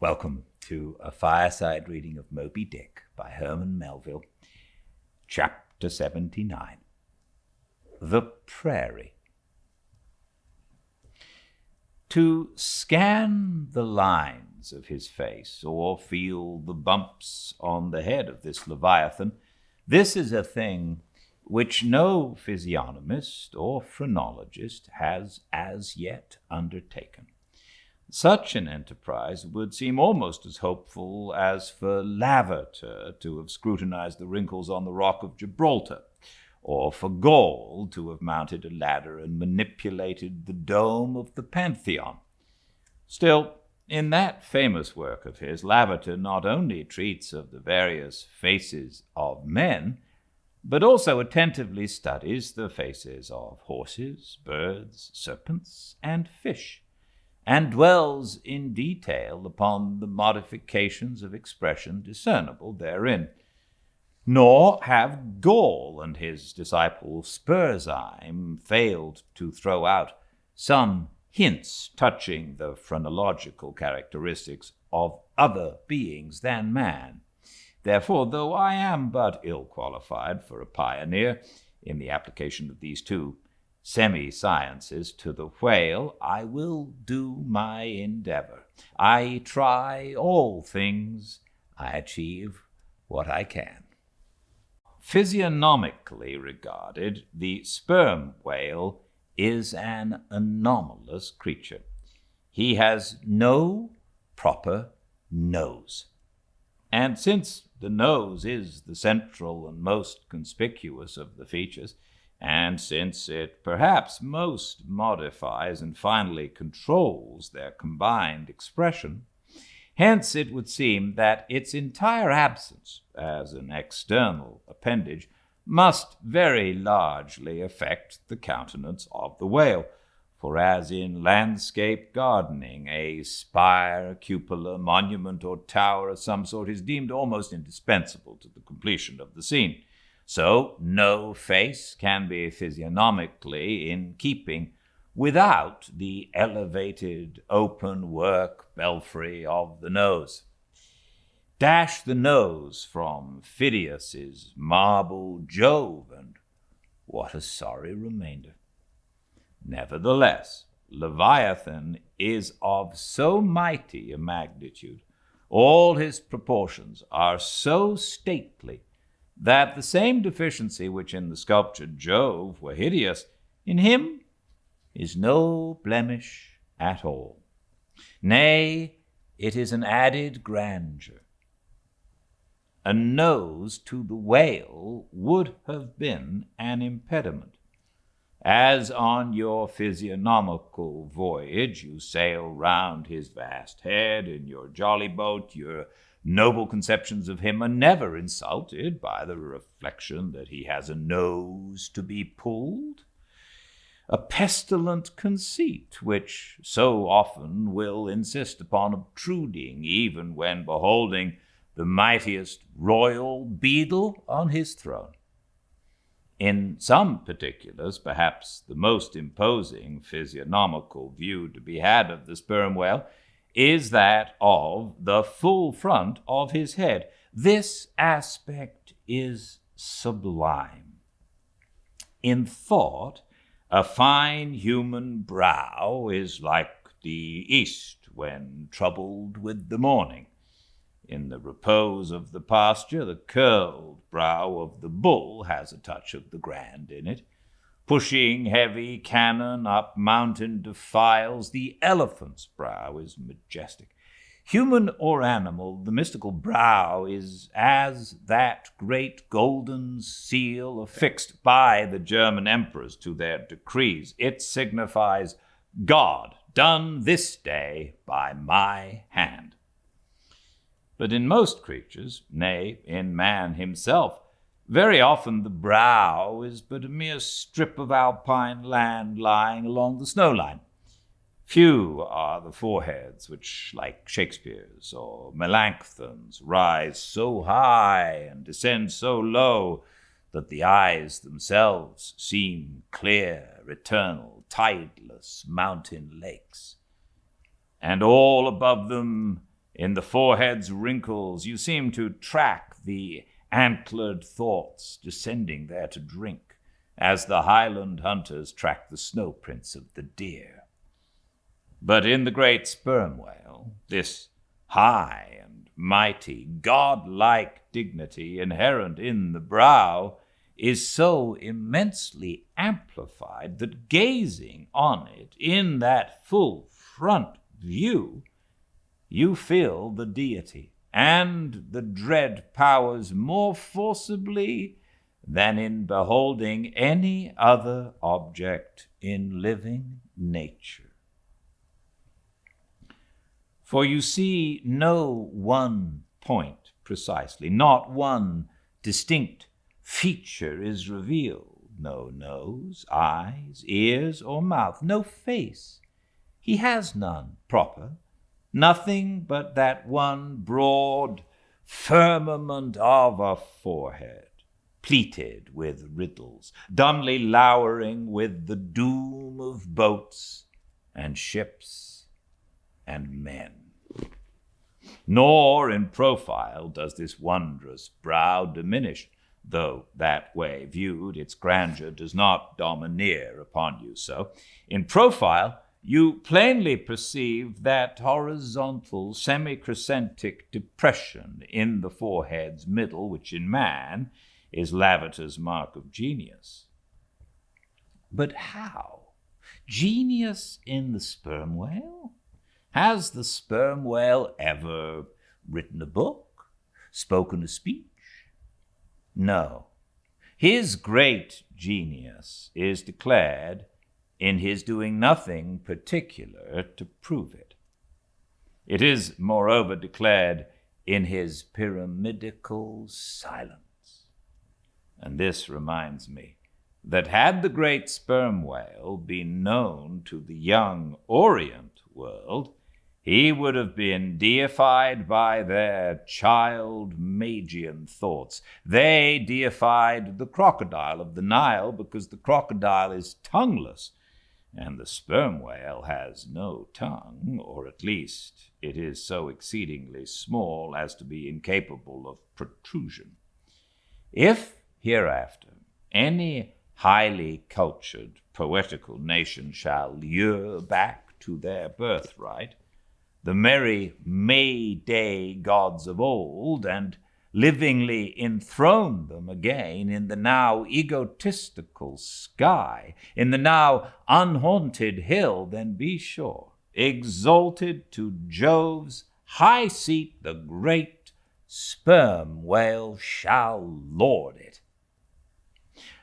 Welcome to a fireside reading of Moby Dick by Herman Melville, Chapter 79, The Prairie. To scan the lines of his face or feel the bumps on the head of this Leviathan, this is a thing which no physiognomist or phrenologist has as yet undertaken. Such an enterprise would seem almost as hopeful as for Lavater to have scrutinized the wrinkles on the rock of Gibraltar, or for Gaul to have mounted a ladder and manipulated the dome of the Pantheon. Still, in that famous work of his, Lavater not only treats of the various faces of men, but also attentively studies the faces of horses, birds, serpents, and fish, and dwells in detail upon the modifications of expression discernible therein. Nor have Gaul and his disciple Spurzheim failed to throw out some hints touching the phrenological characteristics of other beings than man. Therefore, though I am but ill qualified for a pioneer in the application of these two semi-sciences to the whale, I will do my endeavor. I try all things, I achieve what I can. Physiognomically regarded, the sperm whale is an anomalous creature. He has no proper nose. And since the nose is the central and most conspicuous of the features, and since it perhaps most modifies and finally controls their combined expression, hence it would seem that its entire absence as an external appendage must very largely affect the countenance of the whale. For as in landscape gardening, a spire, cupola, monument, or tower of some sort is deemed almost indispensable to the completion of the scene, so no face can be physiognomically in keeping without the elevated open-work belfry of the nose. Dash the nose from Phidias's marble Jove, and what a sorry remainder. Nevertheless, Leviathan is of so mighty a magnitude, all his proportions are so stately, that the same deficiency which in the sculptured Jove were hideous, in him is no blemish at all. Nay, it is an added grandeur. A nose to the whale would have been an impediment. As on your physiognomical voyage you sail round his vast head in your jolly boat, your noble conceptions of him are never insulted by the reflection that he has a nose to be pulled. A pestilent conceit which so often will insist upon obtruding even when beholding the mightiest royal beadle on his throne. In some particulars, perhaps the most imposing physiognomical view to be had of the sperm whale is that of the full front of his head. This aspect is sublime. In thought, a fine human brow is like the east when troubled with the morning. In the repose of the pasture, the curled brow of the bull has a touch of the grand in it. Pushing heavy cannon up mountain defiles, the elephant's brow is majestic. Human or animal, the mystical brow is as that great golden seal affixed by the German emperors to their decrees. It signifies God, done this day by my hand. But in most creatures, nay, in man himself, very often the brow is but a mere strip of alpine land lying along the snow line. Few are the foreheads which, like Shakespeare's or Melanchthon's, rise so high and descend so low that the eyes themselves seem clear, eternal, tideless mountain lakes. And all above them In the forehead's wrinkles you seem to track the antlered thoughts descending there to drink, as the Highland hunters track the snow prints of the deer. But in the great sperm whale, this high and mighty, god-like dignity inherent in the brow is so immensely amplified that gazing on it in that full front view, you feel the deity and the dread powers more forcibly than in beholding any other object in living nature. For you see no one point precisely, not one distinct feature is revealed, no nose, eyes, ears, or mouth, no face. He has none proper, nothing but that one broad firmament of a forehead, pleated with riddles, dumbly lowering with the doom of boats and ships and men. Nor in profile does this wondrous brow diminish, though that way viewed its grandeur does not domineer upon you so. In profile you plainly perceive that horizontal semicrescentic depression in the forehead's middle, which in man is Lavater's mark of genius. But how? Genius in the sperm whale? Has the sperm whale ever written a book, spoken a speech? No. His great genius is declared in his doing nothing particular to prove it. It is, moreover, declared in his pyramidical silence. And this reminds me that had the great sperm whale been known to the young Orient world, he would have been deified by their child Magian thoughts. They deified the crocodile of the Nile because the crocodile is tongueless, and the sperm whale has no tongue, or at least it is so exceedingly small as to be incapable of protrusion. If hereafter any highly cultured poetical nation shall lure back to their birthright the merry May-Day gods of old, and livingly enthrone them again in the now egotistical sky, in the now unhaunted hill, then be sure, exalted to Jove's high seat, the great sperm whale shall lord it.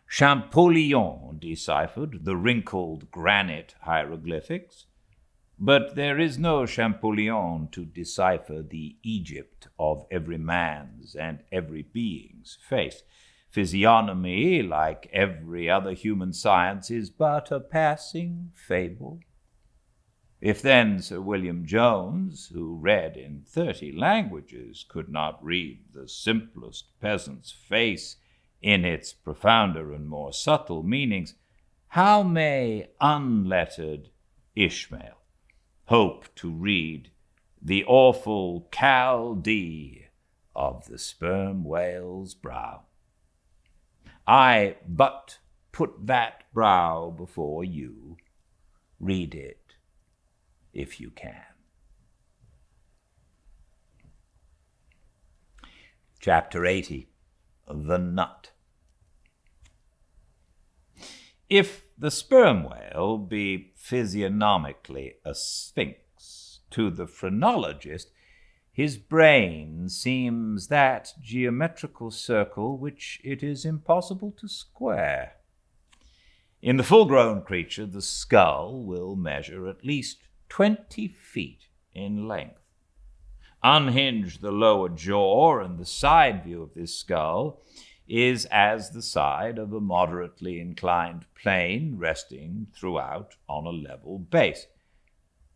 Champollion deciphered the wrinkled granite hieroglyphics, but there is no Champollion to decipher the Egypt of every man's and every being's face. Physiognomy, like every other human science, is but a passing fable. If then Sir William Jones, who read in 30 languages, could not read the simplest peasant's face in its profounder and more subtle meanings, how may unlettered Ishmael hope to read the awful Chaldee of the sperm whale's brow? I but put that brow before you. Read it, if you can. Chapter 80, The Nut. If the sperm whale be physiognomically a sphinx, to the phrenologist his brain seems that geometrical circle which it is impossible to square. In the full-grown creature, the skull will measure at least 20 feet in length. Unhinge the lower jaw, and the side view of this skull is as the side of a moderately inclined plane resting throughout on a level base.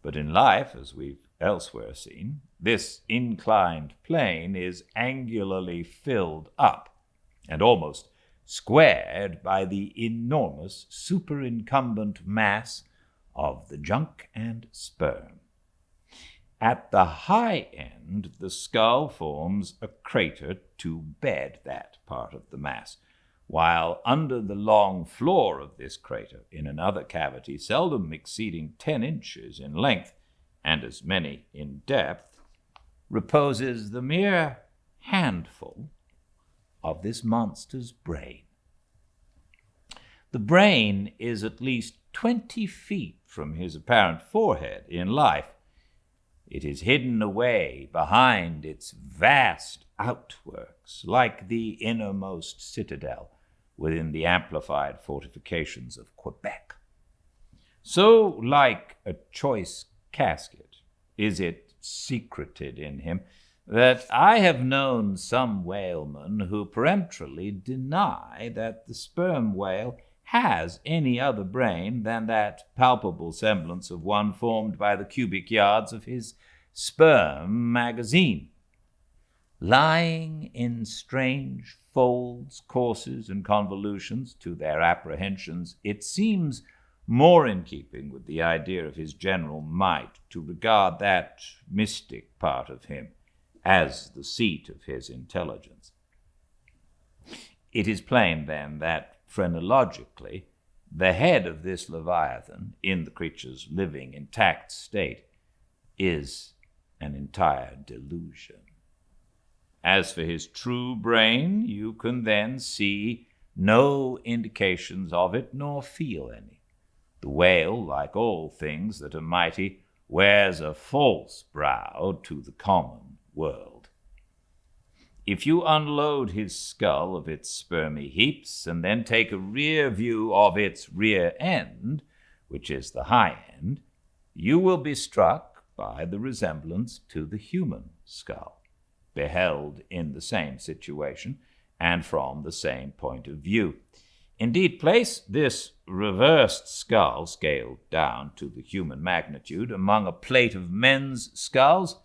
But in life, as we've elsewhere seen, this inclined plane is angularly filled up and almost squared by the enormous superincumbent mass of the junk and sperm. At the high end, the skull forms a crater to bed that part of the mass, while under the long floor of this crater, in another cavity seldom exceeding 10 inches in length and as many in depth, reposes the mere handful of this monster's brain. The brain is at least 20 feet from his apparent forehead in life. It is hidden away behind its vast outworks, like the innermost citadel within the amplified fortifications of Quebec. So, like a choice casket, is it secreted in him that I have known some whalemen who peremptorily deny that the sperm whale has any other brain than that palpable semblance of one formed by the cubic yards of his sperm magazine. Lying in strange folds, courses, and convolutions to their apprehensions, it seems more in keeping with the idea of his general might to regard that mystic part of him as the seat of his intelligence. It is plain, then, that phrenologically, the head of this Leviathan, in the creature's living, intact state, is an entire delusion. As for his true brain, you can then see no indications of it, nor feel any. The whale, like all things that are mighty, wears a false brow to the common world. If you unload his skull of its spermy heaps, and then take a rear view of its rear end, which is the high end, you will be struck by the resemblance to the human skull, beheld in the same situation and from the same point of view. Indeed, place this reversed skull, scaled down to the human magnitude, among a plate of men's skulls,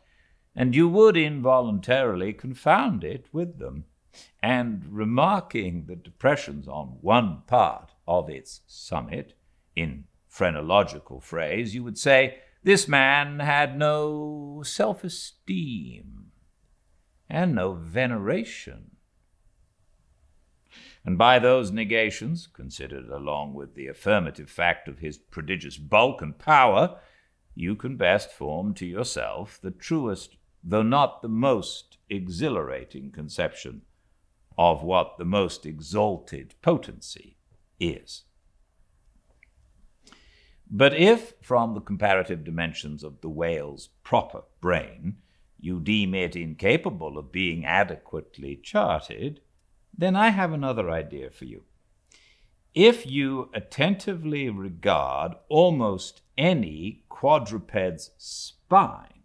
and you would involuntarily confound it with them, and remarking the depressions on one part of its summit, in phrenological phrase, you would say, this man had no self-esteem and no veneration. And by those negations, considered along with the affirmative fact of his prodigious bulk and power, you can best form to yourself the truest, though not the most exhilarating conception of what the most exalted potency is. But if, from the comparative dimensions of the whale's proper brain, you deem it incapable of being adequately charted, then I have another idea for you. If you attentively regard almost any quadruped's spine,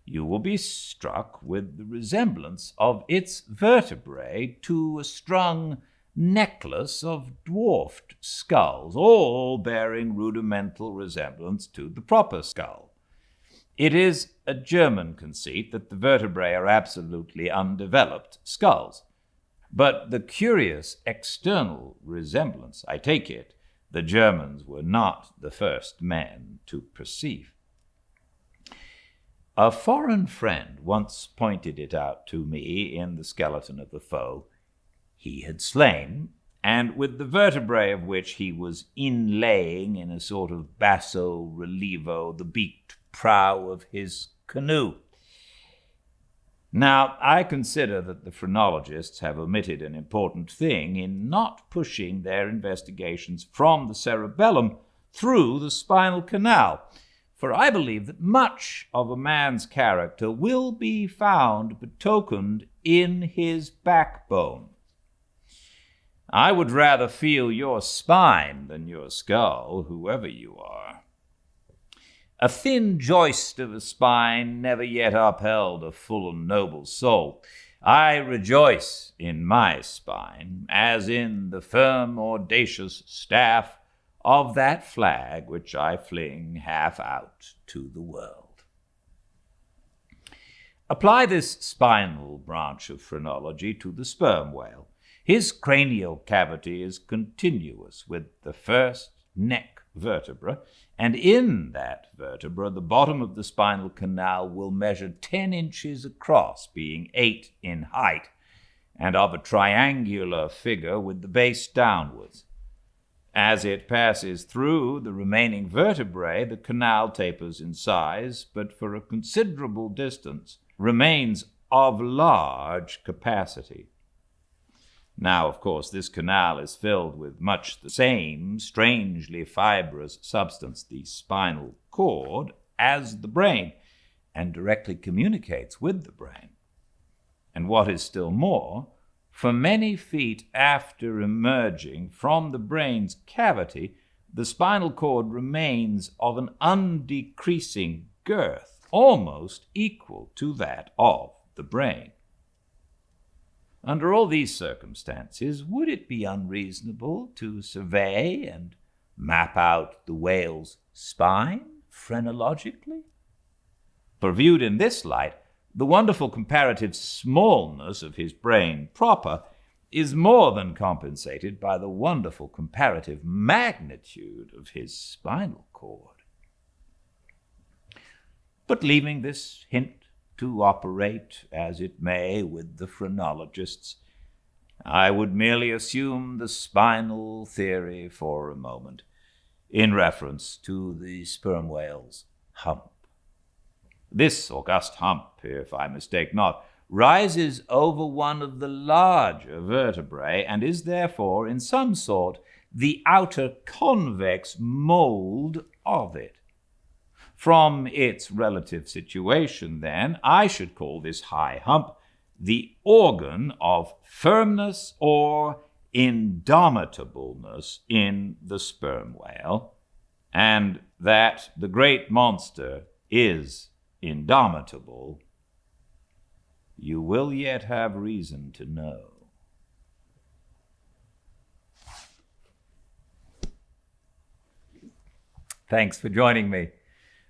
you will be struck with the resemblance of its vertebrae to a strung necklace of dwarfed skulls, all bearing rudimental resemblance to the proper skull. It is a German conceit that the vertebrae are absolutely undeveloped skulls, but the curious external resemblance, I take it, the Germans were not the first men to perceive. A foreign friend once pointed it out to me in the skeleton of the foe he had slain, and with the vertebrae of which he was inlaying in a sort of basso relievo the beaked prow of his canoe. Now, I consider that the phrenologists have omitted an important thing in not pushing their investigations from the cerebellum through the spinal canal, for I believe that much of a man's character will be found betokened in his backbone. I would rather feel your spine than your skull, whoever you are. A thin joist of a spine never yet upheld a full and noble soul. I rejoice in my spine, as in the firm, audacious staff of that flag which I fling half out to the world. Apply this spinal branch of phrenology to the sperm whale. His cranial cavity is continuous with the first neck vertebra, and in that vertebra, the bottom of the spinal canal will measure 10 inches across, being 8 in height, and of a triangular figure with the base downwards. As it passes through the remaining vertebrae, the canal tapers in size, but for a considerable distance remains of large capacity. Now, of course, this canal is filled with much the same strangely fibrous substance, the spinal cord, as the brain, and directly communicates with the brain. And what is still more, for many feet after emerging from the brain's cavity, the spinal cord remains of an undecreasing girth, almost equal to that of the brain. Under all these circumstances, would it be unreasonable to survey and map out the whale's spine phrenologically? For viewed in this light, the wonderful comparative smallness of his brain proper is more than compensated by the wonderful comparative magnitude of his spinal cord. But leaving this hint to operate as it may with the phrenologists, I would merely assume the spinal theory for a moment in reference to the sperm whale's hump. This august hump, if I mistake not, rises over one of the larger vertebrae and is therefore in some sort the outer convex mold of it. From its relative situation, then, I should call this high hump the organ of firmness or indomitableness in the sperm whale, and that the great monster is indomitable, you will yet have reason to know. Thanks for joining me.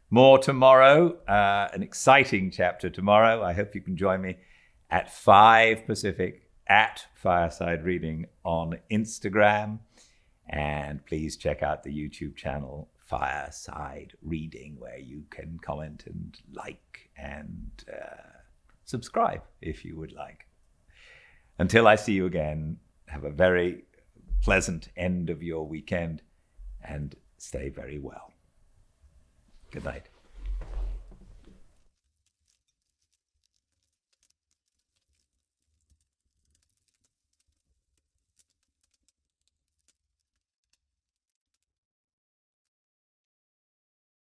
More tomorrow, an exciting chapter tomorrow. I hope you can join me at 5 Pacific at Fireside Reading on Instagram. And please check out the YouTube channel Fireside Reading, where you can comment and like and subscribe if you would like. Until I see you again, have a very pleasant end of your weekend and stay very well. Good night.